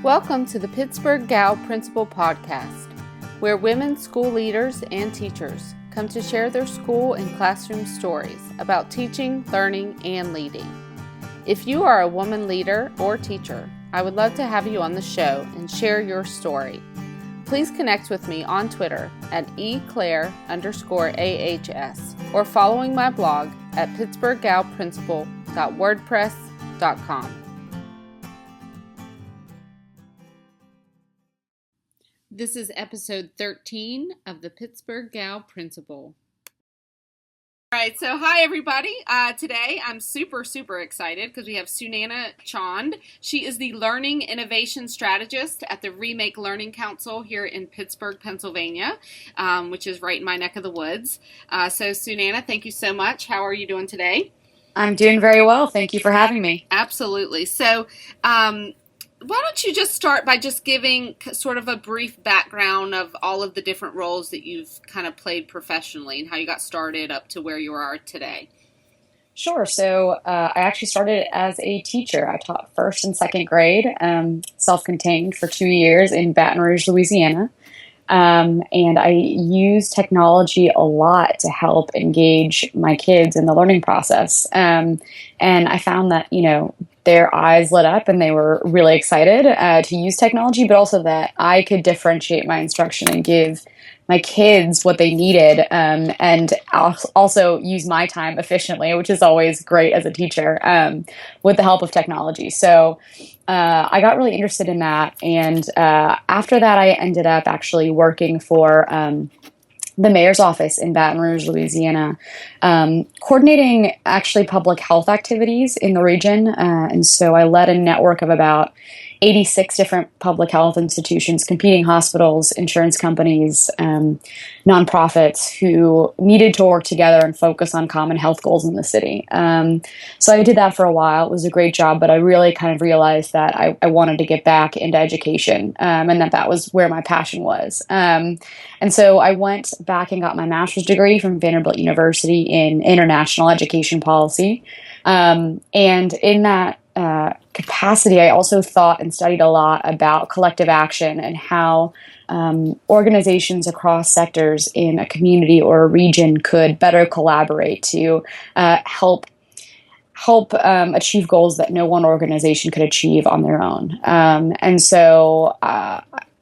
Welcome to the PghGalPrincipal podcast, where women school leaders and teachers come to share their school and classroom stories about teaching, learning, and leading. If you are a woman leader or teacher, I would love to have you on the show and share your story. Please connect with me on Twitter at eclaire_ahs or following my blog at PghGalPrincipal.wordpress.com. This is episode 13 of the Pittsburgh Gal Principal. All right, so hi everybody. Today I'm super excited because we have Sunanna Chand. She is the Learning Innovation Strategist at the Remake Learning Council here in Pittsburgh, Pennsylvania, which is right in my neck of the woods. So Sunanna, thank you so much. How are you doing today? I'm doing very well. Thank you for having me. Absolutely. So, why don't you just start by just giving sort of a brief background of all of the different roles that you've kind of played professionally and how you got started up to where you are today? Sure. So I actually started as a teacher. I taught first and second grade, self-contained for 2 years in Baton Rouge, Louisiana. And I use technology a lot to help engage my kids in the learning process. And I found that, their eyes lit up and they were really excited to use technology, but also that I could differentiate my instruction and give my kids what they needed, and also use my time efficiently, which is always great as a teacher, with the help of technology. So I got really interested in that. And after that, I ended up actually working for the mayor's office in Baton Rouge, Louisiana, coordinating actually public health activities in the region. And so I led a network of about 86 different public health institutions, competing hospitals, insurance companies, nonprofits who needed to work together and focus on common health goals in the city. So I did that for a while. It was a great job, but I really kind of realized that I wanted to get back into education, and that was where my passion was. And so I went back and got my master's degree from Vanderbilt University in international education policy. And in that capacity, I also thought and studied a lot about collective action and how organizations across sectors in a community or a region could better collaborate to help achieve goals that no one organization could achieve on their own. And so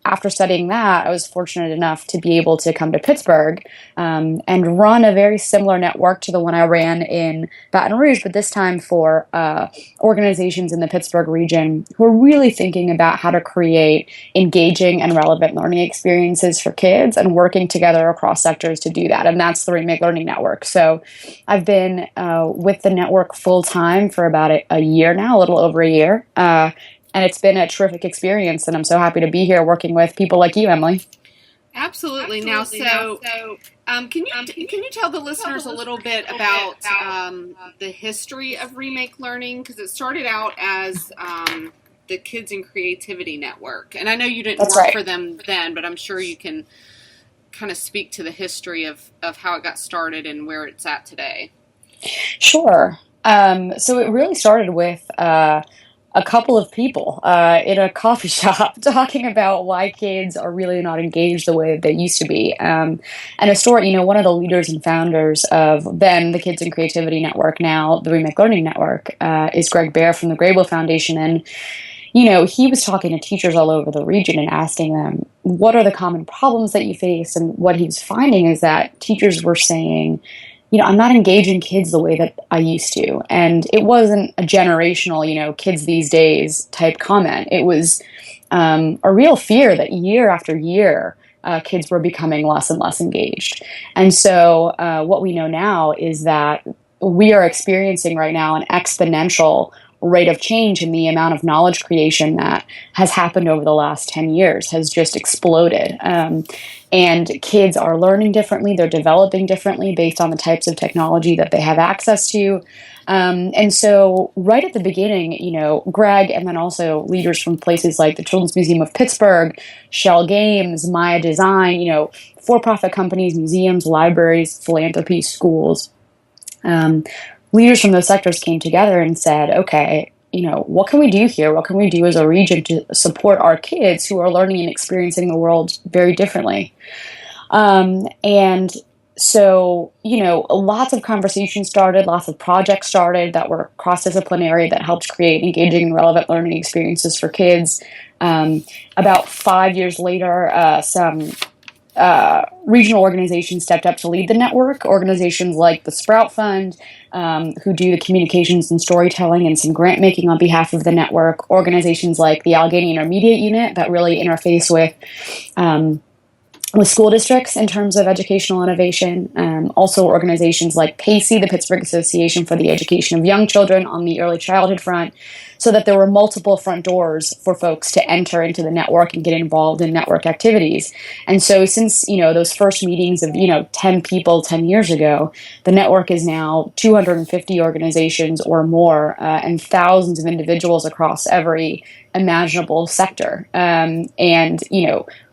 after studying that, I was fortunate enough to be able to come to Pittsburgh and run a very similar network to the one I ran in Baton Rouge, but this time for organizations in the Pittsburgh region who are really thinking about how to create engaging and relevant learning experiences for kids and working together across sectors to do that. And that's the Remake Learning Network. So I've been with the network full time for about a year now, a little over a year. And it's been a terrific experience, and I'm so happy to be here working with people like you, Emily. Absolutely. Now, can you tell the listeners a little bit about the history of Remake Learning? Because it started out as the Kids and Creativity Network, and I know you didn't work for them then, but I'm sure you can kind of speak to the history of how it got started and where it's at today. Sure. So it really started with a couple of people in a coffee shop talking about why kids are really not engaged the way that they used to be. And a story, one of the leaders and founders of then the Kids and Creativity Network, now the Remake Learning Network, is Greg Bear from the Grable Foundation. And, he was talking to teachers all over the region and asking them, what are the common problems that you face? And what he was finding is that teachers were saying, I'm not engaging kids the way that I used to. And it wasn't a generational, kids these days type comment. It was a real fear that year after year, kids were becoming less and less engaged. And so what we know now is that we are experiencing right now an exponential rate of change in the amount of knowledge creation that has happened over the last 10 years has just exploded. And kids are learning differently. They're developing differently based on the types of technology that they have access to. And so right at the beginning, Greg and then also leaders from places like the Children's Museum of Pittsburgh, Shell Games, Maya Design, for-profit companies, museums, libraries, philanthropy, schools, leaders from those sectors came together and said, okay, what can we do here? What can we do as a region to support our kids who are learning and experiencing the world very differently? And so, lots of conversations started, lots of projects started that were cross-disciplinary that helped create engaging and relevant learning experiences for kids. About 5 years later, some regional organizations stepped up to lead the network. Organizations like the Sprout Fund, who do the communications and storytelling and some grant making on behalf of the network. Organizations like the Allegheny Intermediate Unit that really interface with school districts in terms of educational innovation. Also organizations like PACE, the Pittsburgh Association for the Education of Young Children, on the early childhood front, so that there were multiple front doors for folks to enter into the network and get involved in network activities. And so since, those first meetings of, 10 people 10 years ago, the network is now 250 organizations or more, and thousands of individuals across every imaginable sector.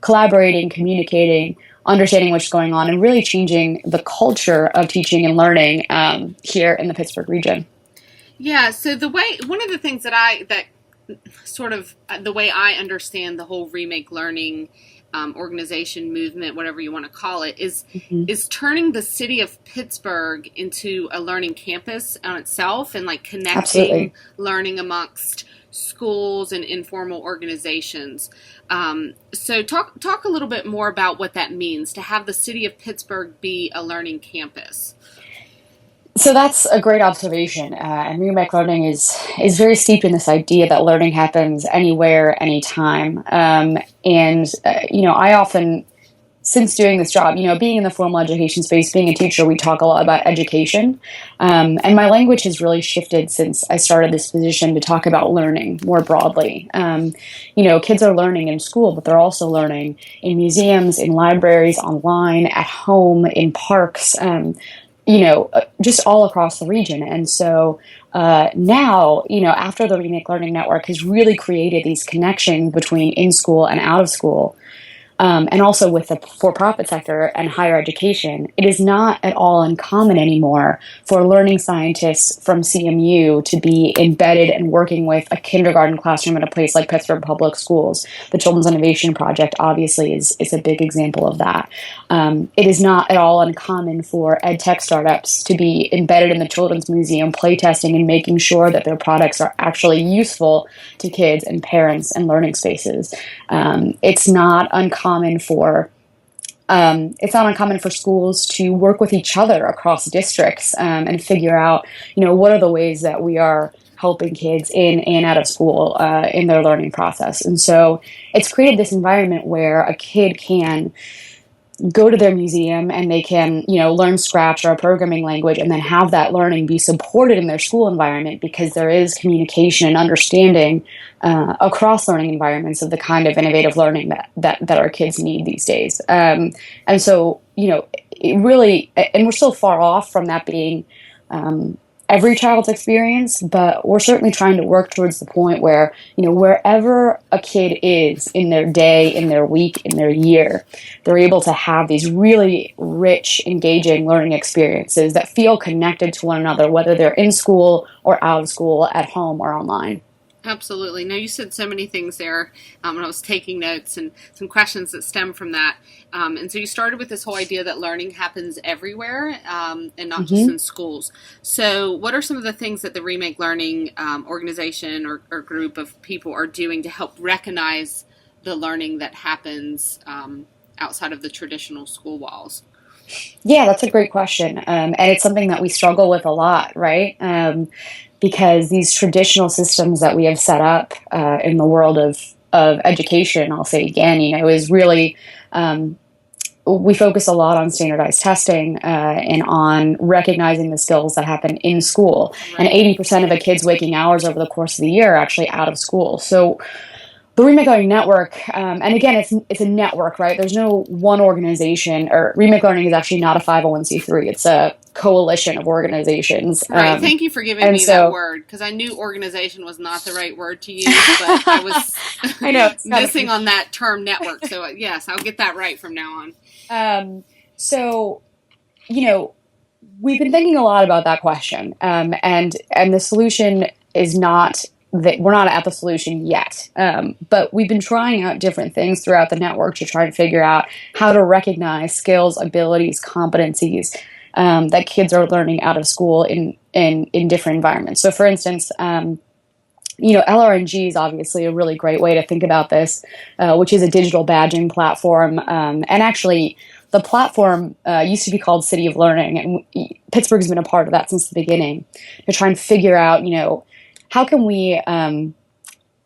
Collaborating, communicating, understanding what's going on, and really changing the culture of teaching and learning here in the Pittsburgh region. Yeah, so one of the things the way I understand the whole Remake Learning organization, movement, whatever you want to call it, is turning the city of Pittsburgh into a learning campus on itself, and like connecting Absolutely. learning amongst schools and informal organizations. So talk a little bit more about what that means to have the city of Pittsburgh be a learning campus. So that's a great observation, and Remake Learning is very steeped in this idea that learning happens anywhere, anytime. I often, since doing this job, being in the formal education space, being a teacher, we talk a lot about education, and my language has really shifted since I started this position to talk about learning more broadly. Kids are learning in school, but they're also learning in museums, in libraries, online, at home, in parks. Just all across the region. And so now, after the Remake Learning Network has really created these connections between in school and out of school, and also with the for-profit sector and higher education, it is not at all uncommon anymore for learning scientists from CMU to be embedded and working with a kindergarten classroom at a place like Pittsburgh Public Schools. The Children's Innovation Project obviously is a big example of that. It is not at all uncommon for ed tech startups to be embedded in the Children's Museum, playtesting and making sure that their products are actually useful to kids and parents and learning spaces. It's not uncommon for schools to work with each other across districts and figure out, what are the ways that we are helping kids in and out of school in their learning process. And so it's created this environment where a kid can go to their museum and they can, learn Scratch or a programming language and then have that learning be supported in their school environment because there is communication and understanding across learning environments of the kind of innovative learning that our kids need these days. And so, it really, and we're still far off from that being every child's experience, but we're certainly trying to work towards the point where, wherever a kid is in their day, in their week, in their year, they're able to have these really rich, engaging learning experiences that feel connected to one another, whether they're in school or out of school, at home or online. Absolutely. No, you said so many things there when I was taking notes, and some questions that stem from that. And so you started with this whole idea that learning happens everywhere and not just in schools. So what are some of the things that the Remake Learning organization or group of people are doing to help recognize the learning that happens outside of the traditional school walls? Yeah, that's a great question. And it's something that we struggle with a lot, right? Because these traditional systems that we have set up in the world of education, I'll say again, is really, we focus a lot on standardized testing and on recognizing the skills that happen in school. Right. And 80% of a kid's waking hours over the course of the year are actually out of school. So the Remake Learning Network, and again, it's a network, right? There's no one organization, or Remake Learning is actually not a 501c3. It's a coalition of organizations. Right. Thank you for giving me that word, because I knew organization was not the right word to use, but I was I know, missing on that term network. So yes, I'll get that right from now on. So, we've been thinking a lot about that question, and the solution is not we're not at the solution yet. But we've been trying out different things throughout the network to try and figure out how to recognize skills, abilities, competencies that kids are learning out of school in different environments. So, for instance, LRNG is obviously a really great way to think about this, which is a digital badging platform. And actually, the platform used to be called City of Learning, and Pittsburgh's been a part of that since the beginning to try and figure out, how can we,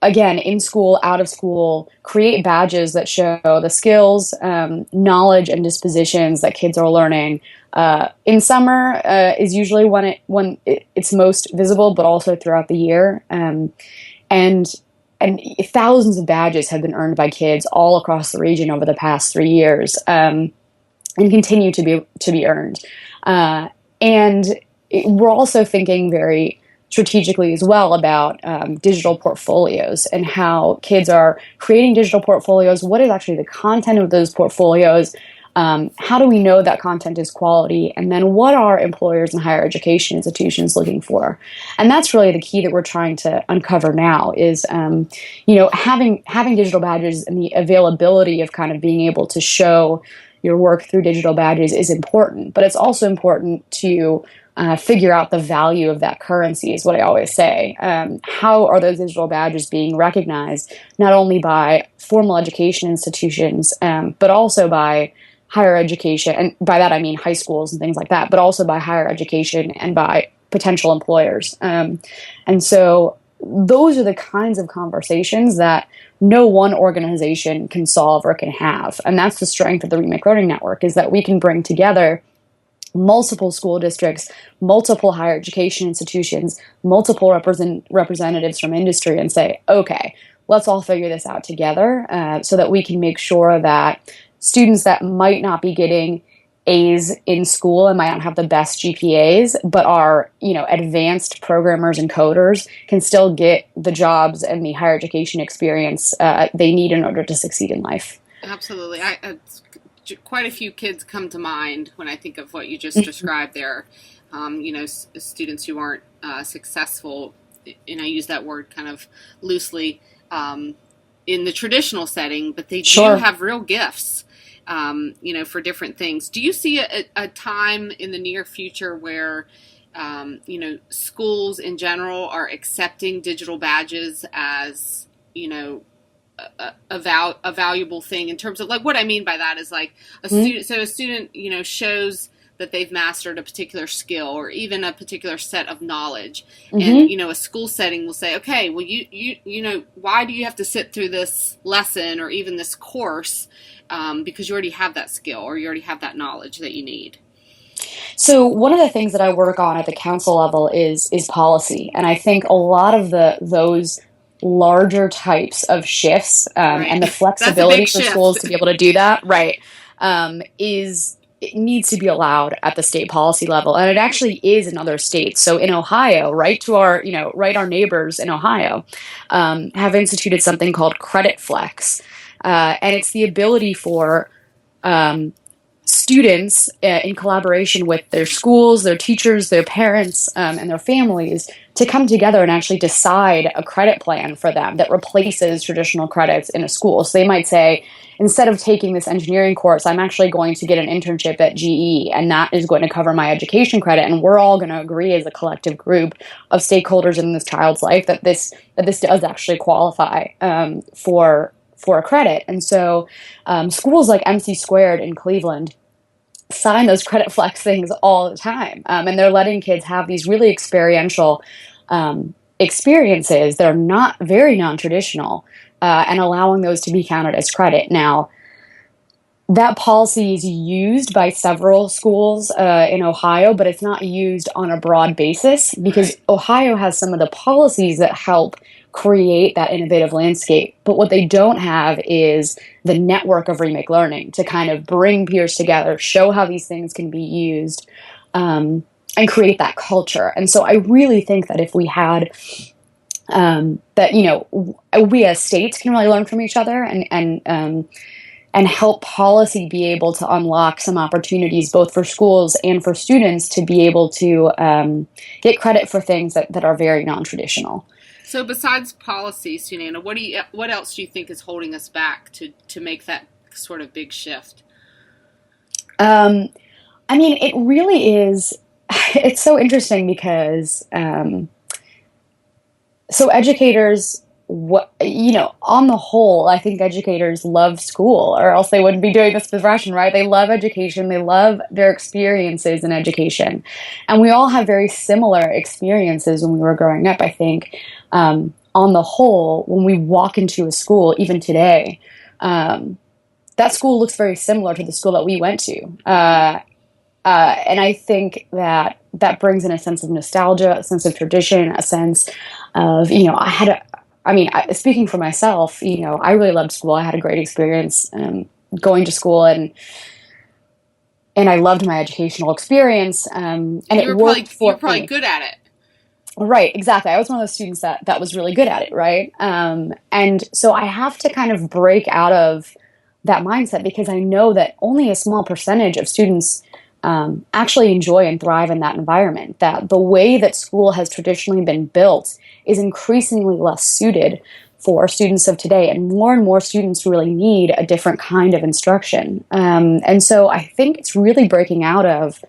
again, in school, out of school, create badges that show the skills, knowledge, and dispositions that kids are learning. In summer is usually when it's most visible, but also throughout the year. And thousands of badges have been earned by kids all across the region over the past 3 years, and continue to be earned. We're also thinking very strategically as well about digital portfolios and how kids are creating digital portfolios. What is actually the content of those portfolios? How do we know that content is quality? And then what are employers and higher education institutions looking for? And that's really the key that we're trying to uncover now is, having digital badges and the availability of kind of being able to show your work through digital badges is important. But it's also important to figure out the value of that currency is what I always say. How are those digital badges being recognized not only by formal education institutions, but also by higher education, and by that I mean high schools and things like that, but also by higher education and by potential employers. And so those are the kinds of conversations that no one organization can solve or can have. And that's the strength of the Remake Learning Network, is that we can bring together multiple school districts, multiple higher education institutions, multiple representatives from industry and say, okay, let's all figure this out together so that we can make sure that students that might not be getting A's in school and might not have the best GPAs, but are, advanced programmers and coders, can still get the jobs and the higher education experience they need in order to succeed in life. Absolutely. Quite a few kids come to mind when I think of what you just described there. Students who aren't successful, and I use that word kind of loosely, in the traditional setting, but they do have real gifts, for different things. Do you see a time in the near future where, schools in general are accepting digital badges as, a valuable thing in terms of, like, what I mean by that is like a student, so a student, shows that they've mastered a particular skill or even a particular set of knowledge. And, a school setting will say, okay, well, why do you have to sit through this lesson or even this course? Because you already have that skill or you already have that knowledge that you need. So one of the things that I work on at the council level is policy. And I think a lot of those larger types of shifts and the flexibility for schools to be able to do that, it needs to be allowed at the state policy level. And it actually is in other states. So in Ohio, our neighbors in Ohio have instituted something called Credit Flex. And it's the ability for students in collaboration with their schools, their teachers, their parents, and their families to come together and actually decide a credit plan for them that replaces traditional credits in a school. So they might say, instead of taking this engineering course, I'm actually going to get an internship at GE, and that is going to cover my education credit. And we're all going to agree as a collective group of stakeholders in this child's life that this does actually qualify for a credit. And so schools like MC Squared in Cleveland sign those credit flex things all the time. And they're letting kids have these really experiential experiences that are not very non-traditional and allowing those to be counted as credit. Now, that policy is used by several schools in Ohio, but it's not used on a broad basis because Ohio has some of the policies that help create that innovative landscape. But what they don't have is the network of Remake Learning to kind of bring peers together, show how these things can be used, and create that culture. And so I really think that if we had we as states can really learn from each other and help policy be able to unlock some opportunities both for schools and for students to be able to get credit for things that are very non-traditional. So besides policy, Sunanna, what else do you think is holding us back to make that sort of big shift? I mean, it really is. It's so interesting because so educators, what on the whole, I think educators love school, or else they wouldn't be doing this profession, right? They love education. They love their experiences in education, and we all have very similar experiences when we were growing up. I think, on the whole, when we walk into a school, even today, that school looks very similar to the school that we went to. And I think that brings in a sense of nostalgia, a sense of tradition, a sense of, speaking for myself, I really loved school. I had a great experience going to school, and I loved my educational experience. And it worked for me. You were probably good at it. Right, exactly. I was one of those students that was really good at it, right? And so I have to kind of break out of that mindset, because I know that only a small percentage of students actually enjoy and thrive in that environment. That the way that school has traditionally been built is increasingly less suited for students of today, and more students really need a different kind of instruction. And so I think it's really breaking out of,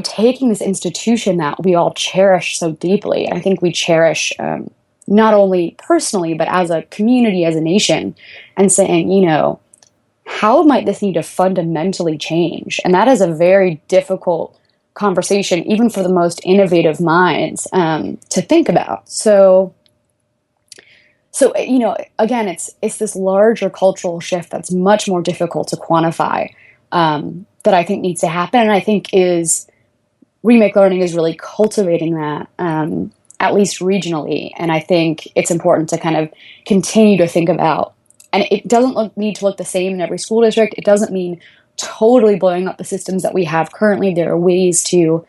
taking this institution that we all cherish so deeply. And I think we cherish not only personally, but as a community, as a nation, and saying, how might this need to fundamentally change? And that is a very difficult conversation, even for the most innovative minds, to think about. So again, it's this larger cultural shift that's much more difficult to quantify, that I think needs to happen. And I think Remake Learning is really cultivating that, at least regionally. And I think it's important to kind of continue to think about. And it doesn't need to look the same in every school district. It doesn't mean totally blowing up the systems that we have currently. There are ways to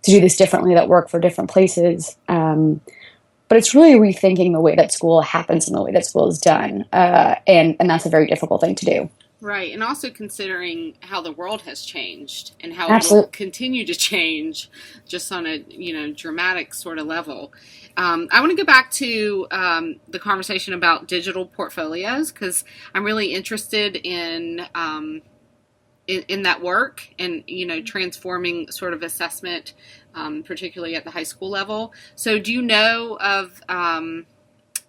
do this differently that work for different places. But it's really rethinking the way that school happens and the way that school is done. And that's a very difficult thing to do. Right, and also considering how the world has changed and how Absolutely. it will continue to change, just on a dramatic sort of level. I want to go back to the conversation about digital portfolios, because I'm really interested in that work, and transforming sort of assessment, particularly at the high school level. So, do you know of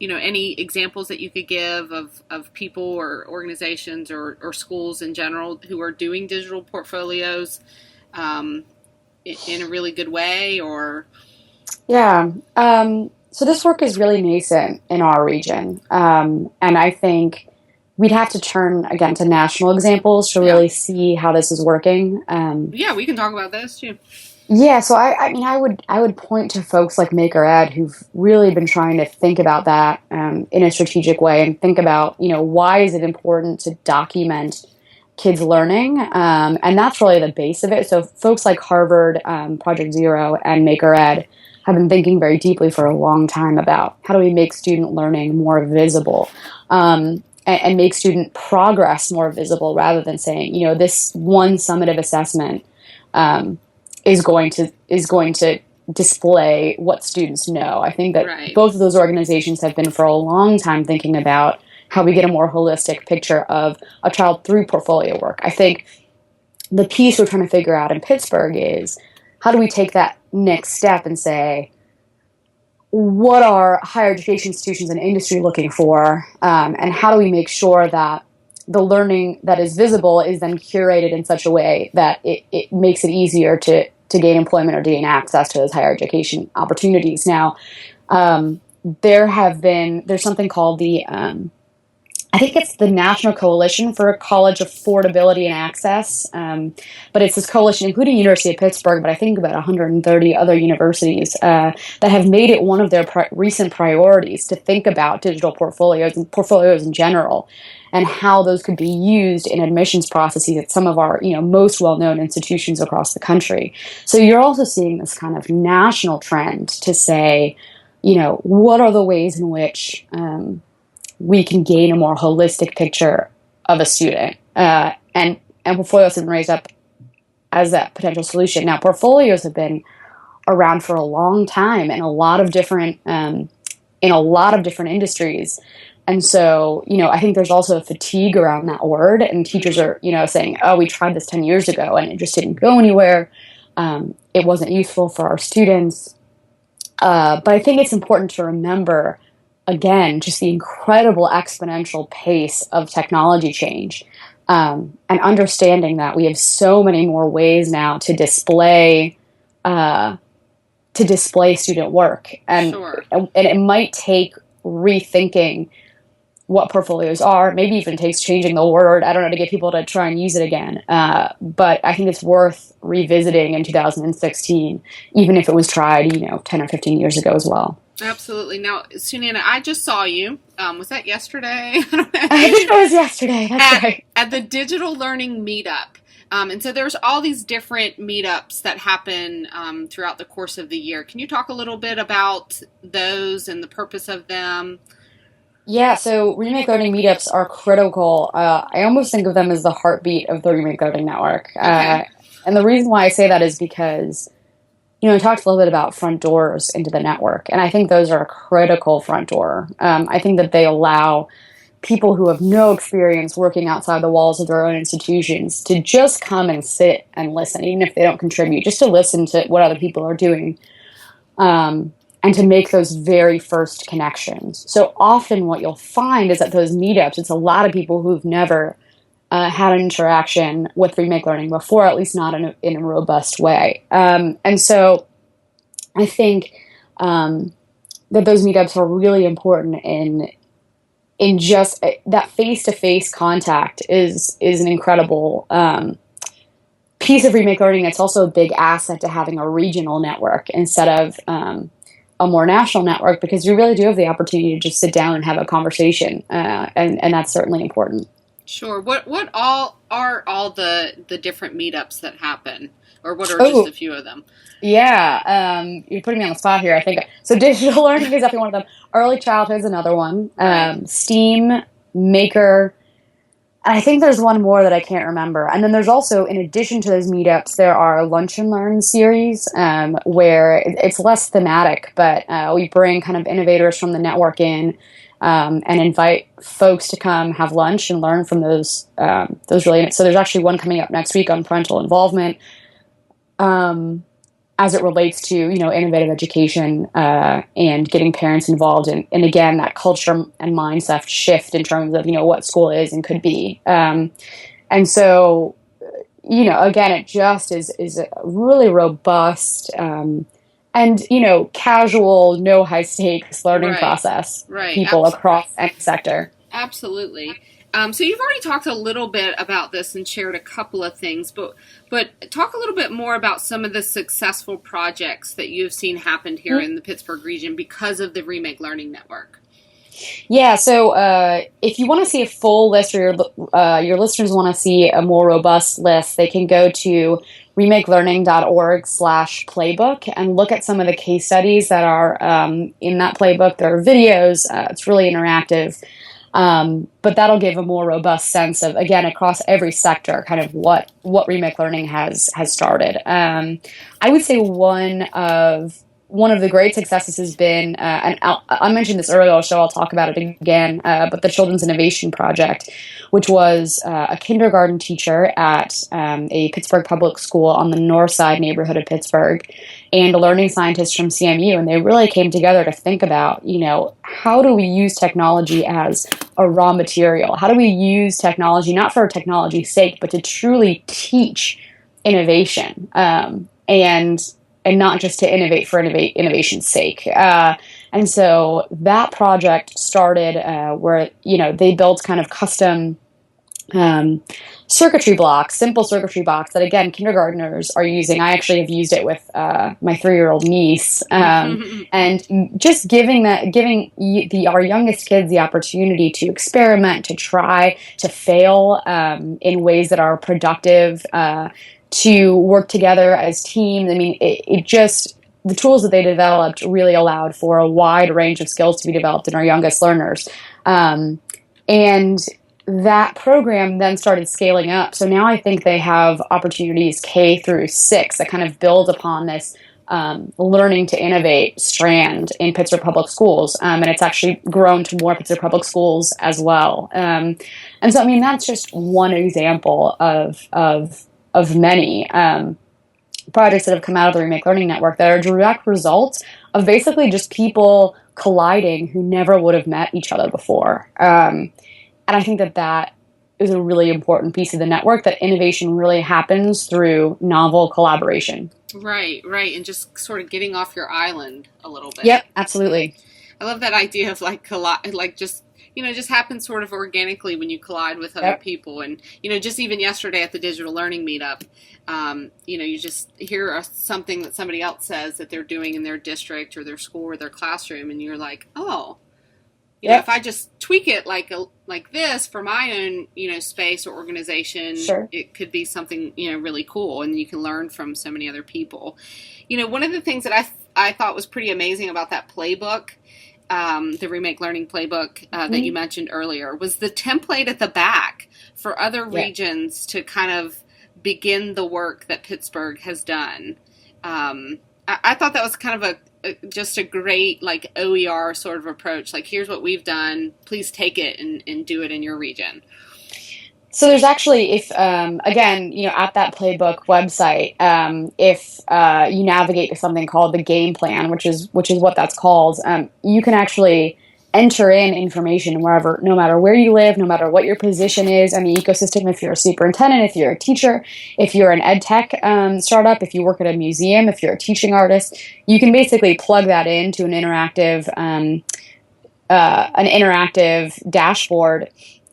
any examples that you could give of people or organizations or schools in general who are doing digital portfolios in a really good way? Or Yeah. So this work is really nascent in our region. And I think we'd have to turn again to national examples to really see how this is working. Yeah, we can talk about this too. Yeah, so I would point to folks like Maker Ed, who've really been trying to think about that in a strategic way, and think about, why is it important to document kids learning, and that's really the base of it. So folks like Harvard, Project Zero, and Maker Ed have been thinking very deeply for a long time about how do we make student learning more visible, and make student progress more visible, rather than saying, this one summative assessment is going to display what students know. I think that both of those organizations have been for a long time thinking about how we get a more holistic picture of a child through portfolio work. I think the piece we're trying to figure out in Pittsburgh is, how do we take that next step and say, what are higher education institutions and industry looking for, and how do we make sure that the learning that is visible is then curated in such a way that it makes it easier to gain employment or to gain access to those higher education opportunities. Now, there's something called I think it's the National Coalition for College Affordability and Access, but it's this coalition, including University of Pittsburgh, but I think about 130 other universities that have made it one of their recent priorities to think about digital portfolios and portfolios in general, and how those could be used in admissions processes at some of our most well-known institutions across the country. So you're also seeing this kind of national trend to say, what are the ways in which we can gain a more holistic picture of a student, and portfolios have been raised up as that potential solution. Now, portfolios have been around for a long time in a lot of different in a lot of different industries. And so, I think there's also a fatigue around that word, and teachers are, saying, oh, we tried this 10 years ago and it just didn't go anywhere. It wasn't useful for our students. But I think it's important to remember, again, just the incredible exponential pace of technology change, and understanding that we have so many more ways now to display student work. And, Sure. and it might take rethinking what portfolios are, maybe even takes changing the word, I don't know, to get people to try and use it again. But I think it's worth revisiting in 2016, even if it was tried, 10 or 15 years ago as well. Absolutely. Now, Sunanna, I just saw you. Was that yesterday? I think it was yesterday. That's right. At the Digital Learning Meetup. And so there's all these different meetups that happen throughout the course of the year. Can you talk a little bit about those and the purpose of them? Yeah, so Remake Learning meetups are critical. I almost think of them as the heartbeat of the Remake Learning Network. Okay. And the reason why I say that is because, I talked a little bit about front doors into the network, and I think those are a critical front door. I think that they allow people who have no experience working outside the walls of their own institutions to just come and sit and listen, even if they don't contribute, just to listen to what other people are doing. And to make those very first connections. So often what you'll find is at those meetups, it's a lot of people who've never had an interaction with Remake Learning before, at least not in a robust way. And so I think that those meetups are really important in just that face-to-face contact is an incredible piece of Remake Learning. It's also a big asset to having a regional network instead of a more national network, because you really do have the opportunity to just sit down and have a conversation, and that's certainly important. Sure. What all are all the different meetups that happen, or what are just a few of them? Yeah, you're putting me on the spot here. I think so. Digital learning is definitely one of them. Early childhood is another one. Right. STEAM, Maker. I think there's one more that I can't remember. And then there's also, in addition to those meetups, there are Lunch and Learn series, where it's less thematic, but we bring kind of innovators from the network in, and invite folks to come have lunch and learn from those really. So there's actually one coming up next week on parental involvement, as it relates to, innovative education, and getting parents involved in, and again, that culture and mindset shift in terms of, what school is and could be. And so, again, it just is a really robust, and, casual, no high stakes learning process. Right. People across any sector. Absolutely. So you've already talked a little bit about this and shared a couple of things, but talk a little bit more about some of the successful projects that you've seen happen here in the Pittsburgh region because of the Remake Learning Network. Yeah, so if you want to see a full list, or your listeners want to see a more robust list, they can go to remakelearning.org/playbook and look at some of the case studies that are in that playbook. There are videos. It's really interactive. But that'll give a more robust sense of, again, across every sector, kind of what Remake Learning has started. I would say one of the great successes has been, and I mentioned this earlier, so I'll talk about it again, but the Children's Innovation Project, which was a kindergarten teacher at a Pittsburgh public school on the north side neighborhood of Pittsburgh, and a learning scientist from CMU, and they really came together to think about, how do we use technology as a raw material? How do we use technology, not for technology's sake, but to truly teach innovation, and not just to innovate for innovation's sake. And so that project started where, they built kind of custom circuitry blocks, simple circuitry blocks that, again, kindergartners are using. I actually have used it with my 3-year-old niece, and just giving our youngest kids the opportunity to experiment, to try, to fail in ways that are productive, to work together as teams. I mean, it just, the tools that they developed really allowed for a wide range of skills to be developed in our youngest learners. And that program then started scaling up. So now I think they have opportunities K through 6 that kind of build upon this learning to innovate strand in Pittsburgh Public Schools. And it's actually grown to more Pittsburgh Public Schools as well. And so, I mean, that's just one example of many projects that have come out of the Remake Learning Network that are direct results of basically just people colliding who never would have met each other before. And I think that is a really important piece of the network, that innovation really happens through novel collaboration. Right. And just sort of getting off your island a little bit. Yep, absolutely. I love that idea of just happens sort of organically when you collide with other people. And, just even yesterday at the digital learning meetup, you just hear something that somebody else says that they're doing in their district or their school or their classroom. And you're like, oh, if I just tweak it like this for my own, space or organization, it could be something, really cool. And you can learn from so many other people. One of the things that I thought was pretty amazing about that playbook, the Remake Learning playbook that you mentioned earlier, was the template at the back for other regions to kind of begin the work that Pittsburgh has done. I thought that was kind of just a great OER sort of approach. Like, here's what we've done. Please take it and do it in your region. So there's actually, if again, at that playbook website, if you navigate to something called the game plan, which is what that's called, you can actually enter in information wherever, no matter where you live, no matter what your position is in the ecosystem. If you're a superintendent, if you're a teacher, if you're an ed tech startup, if you work at a museum, if you're a teaching artist, you can basically plug that into an interactive dashboard,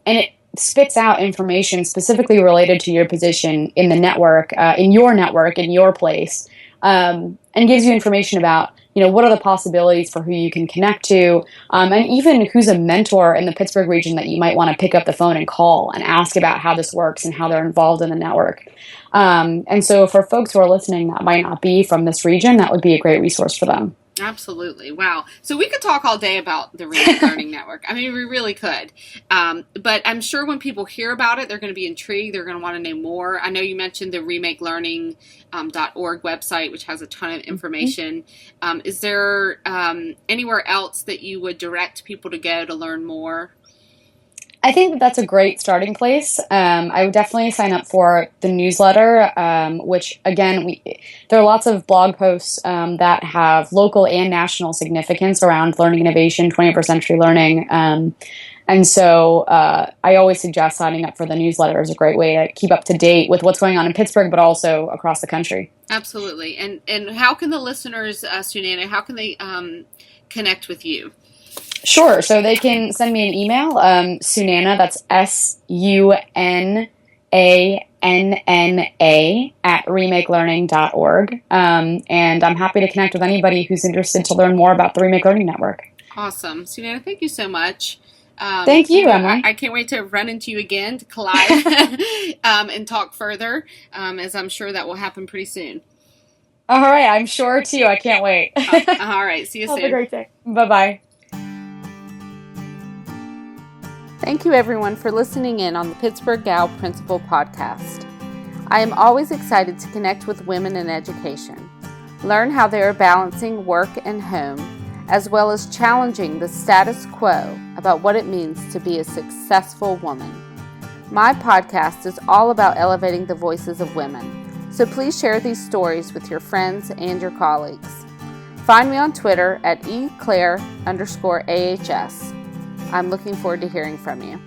and it spits out information specifically related to your position in the network, in your place, and gives you information about, what are the possibilities for who you can connect to, and even who's a mentor in the Pittsburgh region that you might want to pick up the phone and call and ask about how this works and how they're involved in the network. And so for folks who are listening that might not be from this region, that would be a great resource for them. Absolutely. Wow. So we could talk all day about the Remake Learning Network. I mean, we really could. But I'm sure when people hear about it, they're going to be intrigued. They're going to want to know more. I know you mentioned the RemakeLearning.org website, which has a ton of information. Is there anywhere else that you would direct people to go to learn more? I think that's a great starting place. I would definitely sign up for the newsletter, which, again, there are lots of blog posts that have local and national significance around learning innovation, 21st century learning. And so I always suggest signing up for the newsletter is a great way to keep up to date with what's going on in Pittsburgh, but also across the country. Absolutely. And how can the listeners, Sunanna, how can they connect with you? Sure. So they can send me an email, Sunanna, that's SUNANNA @remakelearning.org. And I'm happy to connect with anybody who's interested to learn more about the Remake Learning Network. Awesome. Sunanna, thank you so much. Thank you, Emily. I can't wait to run into you again to collide and talk further, as I'm sure that will happen pretty soon. All right. I'm sure, too. I can't wait. All right. See you soon. Have a great day. Bye-bye. Thank you, everyone, for listening in on the PghGalPrincipal podcast. I am always excited to connect with women in education, learn how they are balancing work and home, as well as challenging the status quo about what it means to be a successful woman. My podcast is all about elevating the voices of women, so please share these stories with your friends and your colleagues. Find me on Twitter at @eclaire_ahs. I'm looking forward to hearing from you.